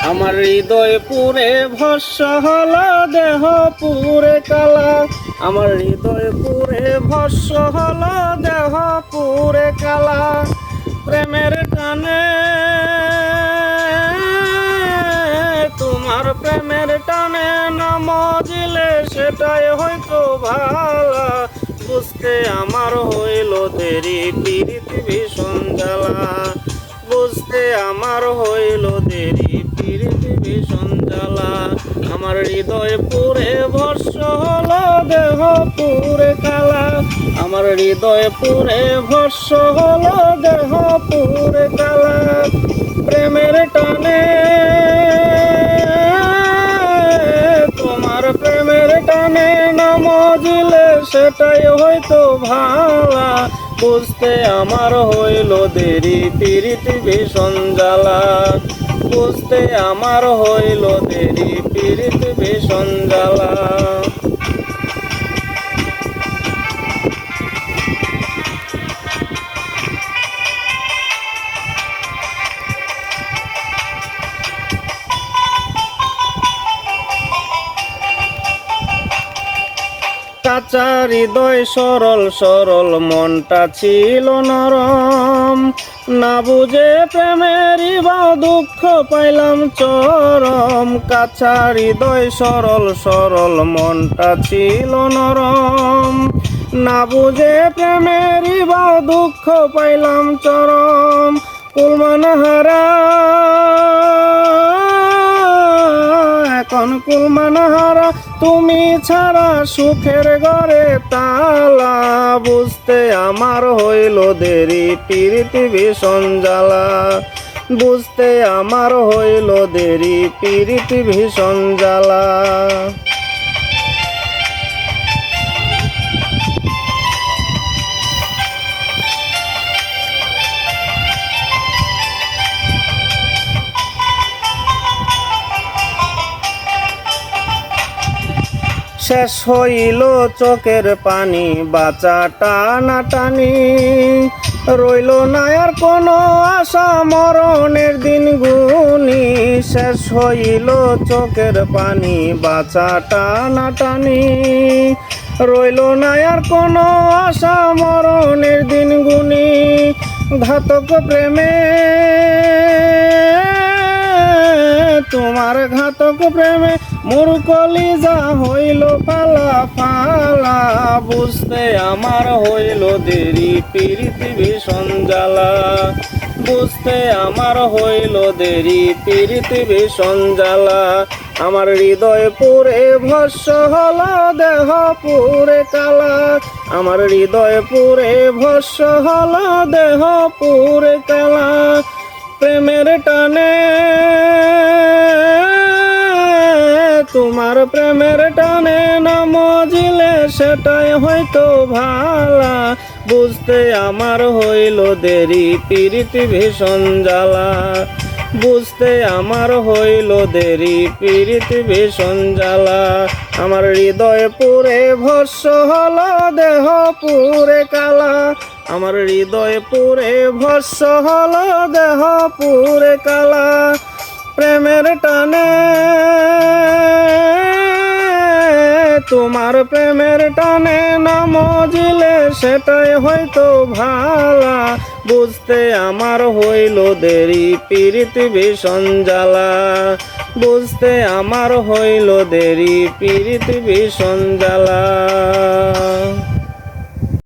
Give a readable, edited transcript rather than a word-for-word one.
আমার হৃদয় পুরে ভস্ম হলো দেহ পুরে কালা। আমার হৃদয় পুরে ভস্ম হলো দেহ পুরে কালা। প্রেমের টানে তোমার প্রেমের টানে না মজিলে সেটাই হয়তো ভালা। বুঝতে আমার হইল দেরি পীড়িত ভীষণ জ্বালা। বুঝতে আমার হইল দেরি পীড়িত ভীষণ জ্বালা। আমার হৃদয় পুরে ভস্ম হলো দেহ পুরে কালা। আমার হৃদয় পুরে ভস্ম হলো দেহ পুরে কালা। প্রেমের টানে তোমার প্রেমের টানে না মজিলে সেটাই হয়তো ভালা। বুঝতে আমার হইল দেরি পীড়িত ভীষণ জ্বালা। বুঝতে আমার হইল দেরি পীড়িত ভীষণ জ্বালা। কাঁচা হৃদয় সরল সরল মনটা ছিল নরম। না বুঝে প্রেমেরই বাও দুঃখ পাইলাম চরম। কাঁচা হৃদয় সরল সরল মনটা ছিল নরম। না বুঝে প্রেমেরই বাও দুঃখ পাইলাম চরম। কুলমানহারা এখন কুলমানহারা তুমি ছাড়া সুখের ঘরে তালা। বুঝতে আমার হইল দেরি পীড়িত ভীষণ জ্বালা। বুঝতে আমার হইল দেরি পীড়িত ভীষণ জ্বালা। শেষ হইল চোখের পানি বাঁচা টানাটানি। রইল না আর কোনো আশা মরণের দিন গুনি। শেষ হইল চোখের পানি বাঁচা টানাটানি। রইল না আর কোনো আশা মরণের দিন গুনি। ঘাতক প্রেমে তোমার ঘাতক প্রেমে মোর কলিজা হইল পালা পালা। বুঝতে আমার হইল দেরি পীড়িত ভীষণ জ্বালা। বুঝতে আমার হইল দেরি পীড়িত ভীষণ জ্বালা। আমার হৃদয় পুরে ভস্ম হলো দেহ পুরে কালা। আমার হৃদয় পুরে ভস্ম হলো দেহ পুরে কালা। প্রেমের টানে তোমার প্রেমের টানে না মজিলে সেটাই হয়তো ভালা। বুঝতে আমার হইল দেরি পীড়িত ভীষণ জ্বালা। বুঝতে আমার হইল দেরি পীড়িত ভীষণ জ্বালা। আমার হৃদয় পুরে ভস্ম হলো দেহ পুরে কালা। আমার হৃদয় পুরে ভস্ম হলো দেহ পুরে কালা। প্রেমের টানে তোমার প্রেমের টানে না মজিলে সেটাই হয়তো ভালা। বুঝতে আমার হইল দেরি পীড়িত ভীষণ জ্বালা। বুঝতে আমার হইল দেরি পীড়িত ভীষণ জ্বালা।